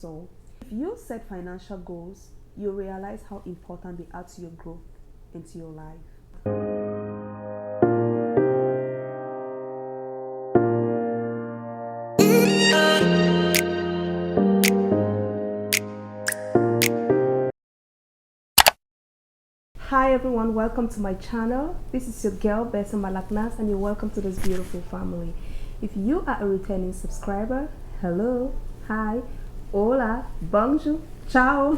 So, if you set financial goals, you realize how important they are to your growth and to your life. Hi everyone, welcome to my channel. This is your girl Bessa Malaknas and you're welcome to this beautiful family. If you are a returning subscriber, hello, hi, hola, bonjour, ciao.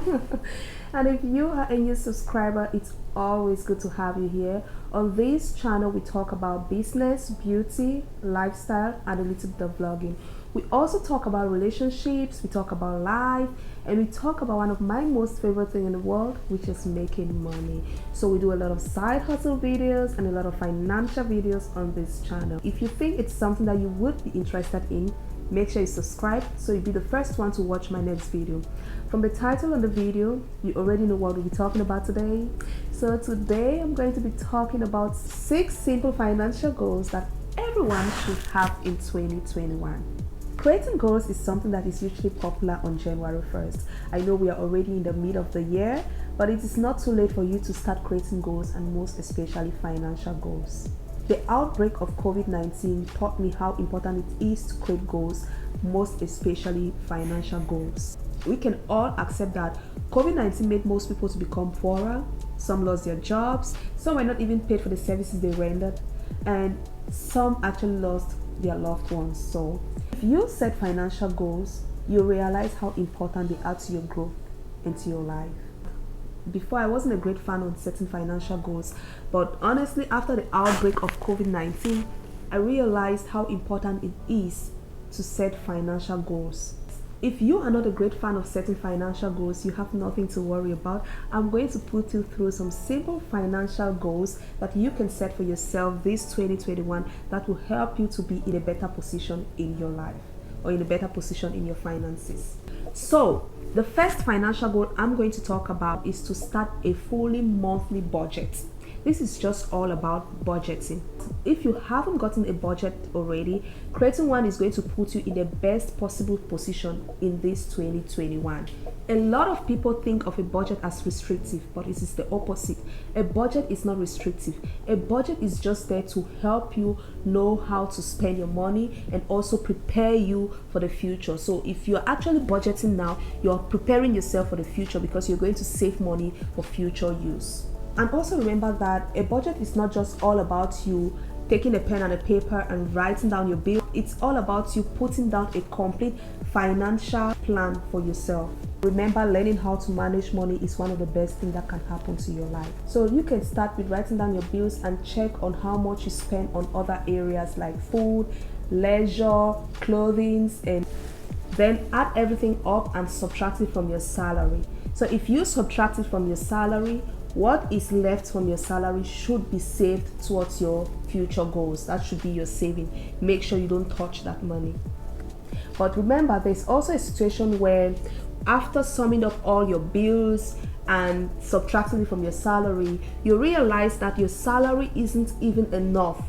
And if you are a new subscriber, it's always good to have you here. On this channel, we talk about business, beauty, lifestyle, and a little bit of vlogging. We also talk about relationships, we talk about life, and we talk about one of my most favorite thing in the world, which is making money. So we do a lot of side hustle videos and a lot of financial videos on this channel. If you think it's something that you would be interested in, make sure you subscribe so you'll be the first one to watch my next video. From the title of the video, you already know what we'll be talking about today. So today I'm going to be talking about 6 simple financial goals that everyone should have in 2021. Creating goals is something that is usually popular on January 1st. I know we are already in the mid of the year, but it is not too late for you to start creating goals, and most especially financial goals. The outbreak of COVID-19 taught me how important it is to create goals, most especially financial goals. We can all accept that COVID-19 made most people to become poorer. Some lost their jobs, some were not even paid for the services they rendered, and some actually lost their loved ones. So if you set financial goals, you realize how important they are to your growth and to your life. Before, I wasn't a great fan on setting financial goals, but honestly, after the outbreak of COVID-19, I realized how important it is to set financial goals. If you are not a great fan of setting financial goals, you have nothing to worry about. I'm going to put you through some simple financial goals that you can set for yourself this 2021 that will help you to be in a better position in your life or in a better position in your finances. So, the first financial goal I'm going to talk about is to start a fully monthly budget. This is just all about budgeting. If you haven't gotten a budget already, creating one is going to put you in the best possible position in this 2021. A lot of people think of a budget as restrictive, but it is the opposite. A budget is not restrictive. A budget is just there to help you know how to spend your money and also prepare you for the future. So if you're actually budgeting now, you're preparing yourself for the future because you're going to save money for future use. And also remember that a budget is not just all about you taking a pen and a paper and writing down your bill. It's all about you putting down a complete financial plan for yourself. Remember, learning how to manage money is one of the best things that can happen to your life. So you can start with writing down your bills and check on how much you spend on other areas like food, leisure, clothing, and then add everything up and subtract it from your salary. So if you subtract it from your salary, what is left from your salary should be saved towards your future goals. That should be your saving. Make sure you don't touch that money. But remember, there's also a situation where after summing up all your bills and subtracting it from your salary, you realize that your salary isn't even enough,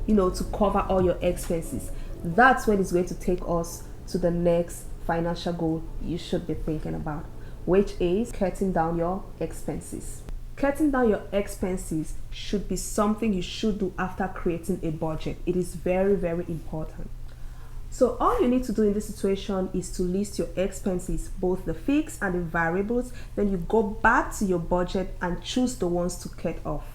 to cover all your expenses. That's when it's going to take us to the next financial goal you should be thinking about, which is cutting down your expenses. Cutting down your expenses should be something you should do after creating a budget. It is very, very important. So all you need to do in this situation is to list your expenses, both the fixed and the variables. Then you go back to your budget and choose the ones to cut off.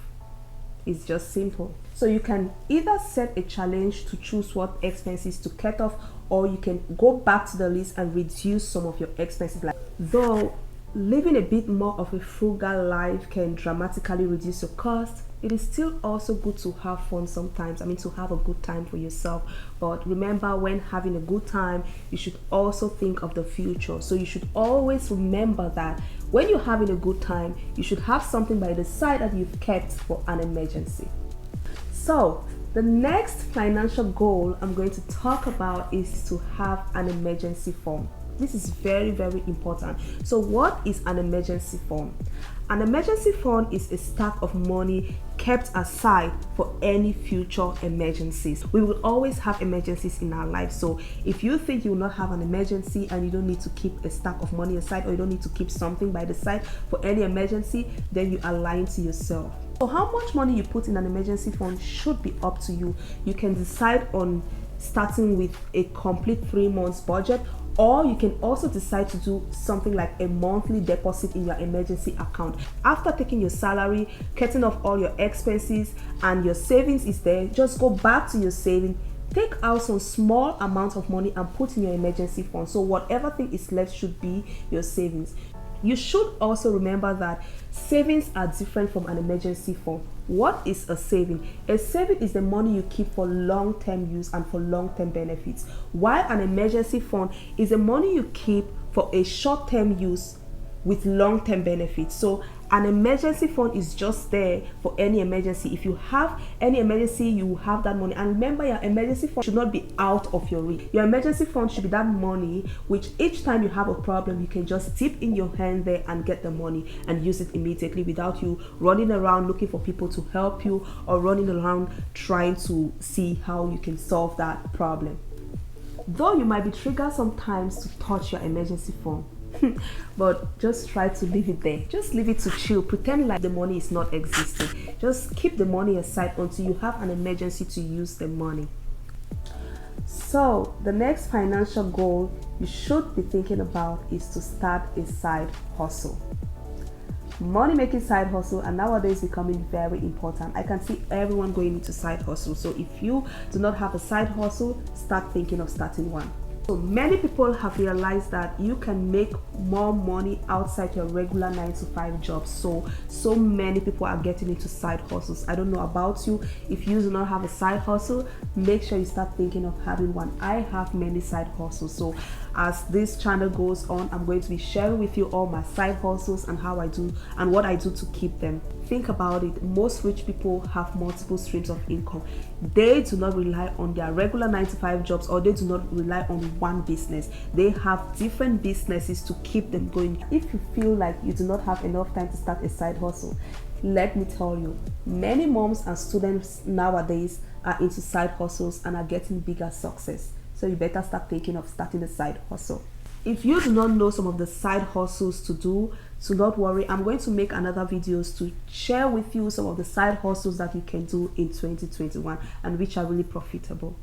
It's just simple. So you can either set a challenge to choose what expenses to cut off, or you can go back to the list and reduce some of your expenses. Though living a bit more of a frugal life can dramatically reduce your cost, it is still also good to have fun sometimes. To have a good time for yourself. But remember, when having a good time, you should also think of the future. So you should always remember that when you're having a good time, you should have something by the side that you've kept for an emergency. So the next financial goal I'm going to talk about is to have an emergency fund. This is very, very important. So what is an emergency fund? An emergency fund is a stack of money kept aside for any future emergencies. We will always have emergencies in our life. So if you think you will not have an emergency and you don't need to keep a stack of money aside, or you don't need to keep something by the side for any emergency, then you are lying to yourself. So how much money you put in an emergency fund should be up to you. You can decide on starting with a complete 3 months budget, or you can also decide to do something like a monthly deposit in your emergency account. After taking your salary, cutting off all your expenses, and your savings is there, just go back to your saving, take out some small amount of money and put in your emergency fund. So whatever thing is left should be your savings. You should also remember that savings are different from an emergency fund. What is a saving? A saving is the money you keep for long-term use and for long-term benefits, while an emergency fund is the money you keep for a short-term use with long-term benefits. So an emergency fund is just there for any emergency. If you have any emergency, you will have that money. And remember, your emergency fund should not be out of your reach. Your emergency fund should be that money which each time you have a problem, you can just dip in your hand there and get the money and use it immediately without you running around looking for people to help you, or running around trying to see how you can solve that problem. Though you might be triggered sometimes to touch your emergency fund, but just try to leave it there. Just leave it to chill. Pretend like the money is not existing. Just keep the money aside until you have an emergency to use the money. So the next financial goal you should be thinking about is to start a side hustle. Money making side hustle are nowadays becoming very important. I can see everyone going into side hustle. So if you do not have a side hustle, start thinking of starting one. So many people have realized that you can make more money outside your regular 9-to-5 job. So many people are getting into side hustles. I don't know about you. If you do not have a side hustle, make sure you start thinking of having one. I have many side hustles. So as this channel goes on, I'm going to be sharing with you all my side hustles and how I do and what I do to keep them. Think about it. Most rich people have multiple streams of income. They do not rely on their regular 9-to-5 jobs, or they do not rely on one business. They have different businesses to keep them going. If you feel like you do not have enough time to start a side hustle, let me tell you, many moms and students nowadays are into side hustles and are getting bigger success. So you better start thinking of starting a side hustle. If you do not know some of the side hustles to do, so not worry, I'm going to make another videos to share with you some of the side hustles that you can do in 2021 and which are really profitable.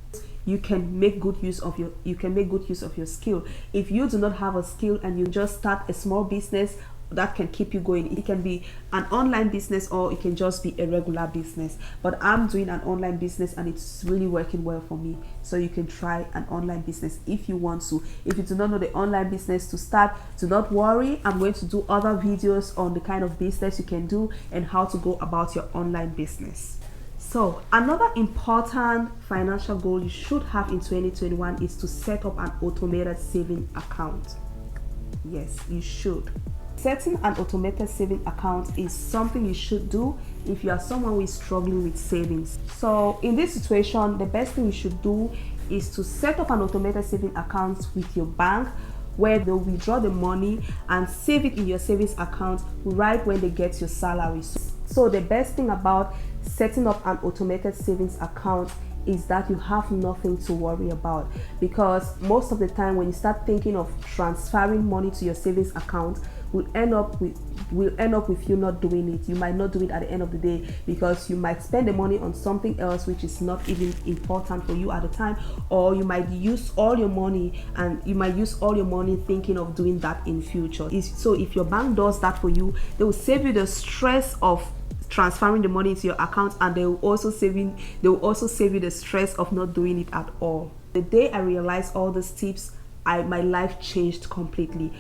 You can make good use of your skill. If you do not have a skill and you just start a small business that can keep you going, it can be an online business or it can just be a regular business. But I'm doing an online business and it's really working well for me. So you can try an online business if you want to. If you do not know the online business to start, do not worry. I'm going to do other videos on the kind of business you can do and how to go about your online business. So another important financial goal you should have in 2021 is to set up an automated saving account. Yes, you should. Setting an automated saving account is something you should do if you are someone who is struggling with savings. So in this situation, the best thing you should do is to set up an automated saving account with your bank, where they'll withdraw the money and save it in your savings account right when they get your salary. So the best thing about setting up an automated savings account is that you have nothing to worry about, because most of the time when you start thinking of transferring money to your savings account, will end up with you not doing it. You might not do it at the end of the day because you might spend the money on something else which is not even important for you at the time, or you might use all your money thinking of doing that in future. So if your bank does that for you, they will save you the stress of transferring the money into your account, and they will also save you the stress of not doing it at all. The day I realized all these tips, my life changed completely.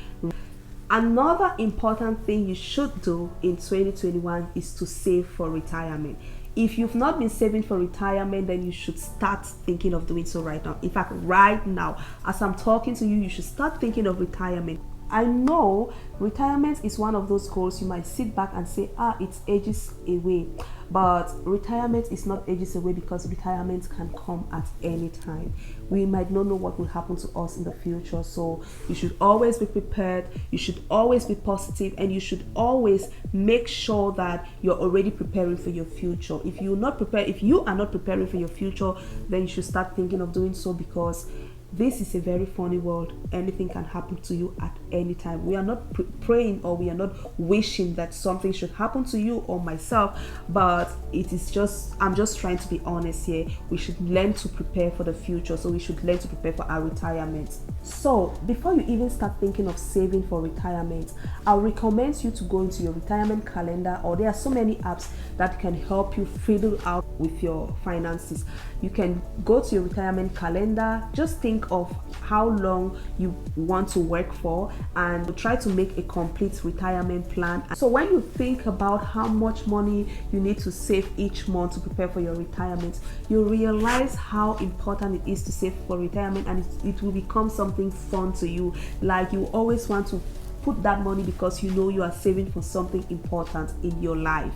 Another important thing you should do in 2021 is to save for retirement. If you've not been saving for retirement, then you should start thinking of doing so right now. In fact, right now, as I'm talking to you, you should start thinking of retirement. I know retirement is one of those goals you might sit back and say, it's ages away. But retirement is not ages away, because retirement can come at any time. We might not know what will happen to us in the future. So you should always be prepared. You should always be positive, and you should always make sure that you're already preparing for your future. If you are not preparing for your future, then you should start thinking of doing so, because this is a very funny world. Anything can happen to you at any time. We are not praying, or we are not wishing that something should happen to you or myself, but I'm just trying to be honest here. We should learn to prepare for the future. So we should learn to prepare for our retirement. So before you even start thinking of saving for retirement, I'll recommend you to go into your retirement calendar, or there are so many apps that can help you fiddle out with your finances. You can go to your retirement calendar, just think of how long you want to work for, and try to make a complete retirement plan. So when you think about how much money you need to save each month to prepare for your retirement, you realize how important it is to save for retirement, and it will become something fun to you. Like, you always want to put that money because you know you are saving for something important in your life,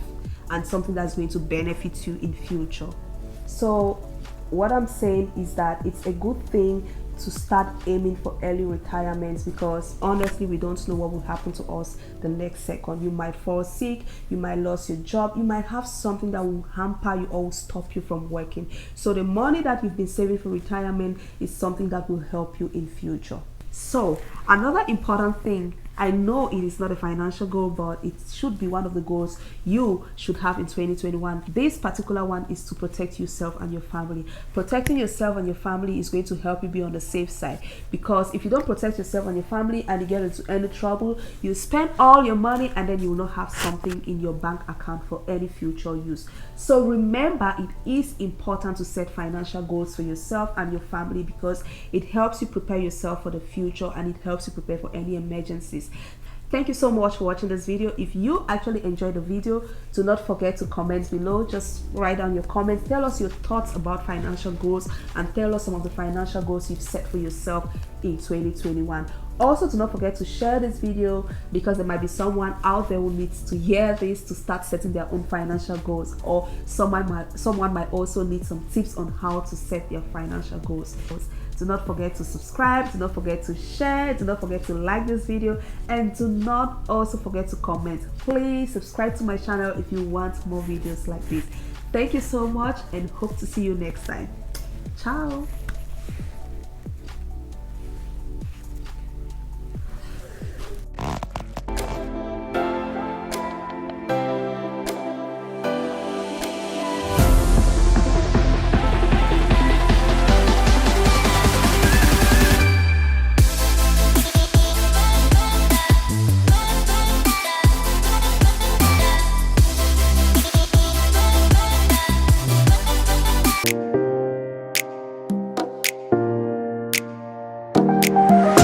and something that's going to benefit you in future. So what I'm saying is that it's a good thing to start aiming for early retirement, because honestly, we don't know what will happen to us the next second. You might fall sick, you might lose your job, you might have something that will hamper you or will stop you from working. So the money that you've been saving for retirement is something that will help you in future. So another important thing, I know it is not a financial goal, but it should be one of the goals you should have in 2021. This particular one is to protect yourself and your family. Protecting yourself and your family is going to help you be on the safe side, because if you don't protect yourself and your family and you get into any trouble, you spend all your money and then you will not have something in your bank account for any future use. So remember, it is important to set financial goals for yourself and your family, because it helps you prepare yourself for the future, and it helps you prepare for any emergencies. Thank you so much for watching this video. If you actually enjoyed the video, do not forget to comment below. Just write down your comments. Tell us your thoughts about financial goals, and tell us some of the financial goals you've set for yourself in 2021. Also, do not forget to share this video, because there might be someone out there who needs to hear this to start setting their own financial goals, or someone might also need some tips on how to set their financial goals. Do not forget to subscribe, do not forget to share, do not forget to like this video, and do not also forget to comment. Please subscribe to my channel if you want more videos like this. Thank you so much, and hope to see you next time. Ciao.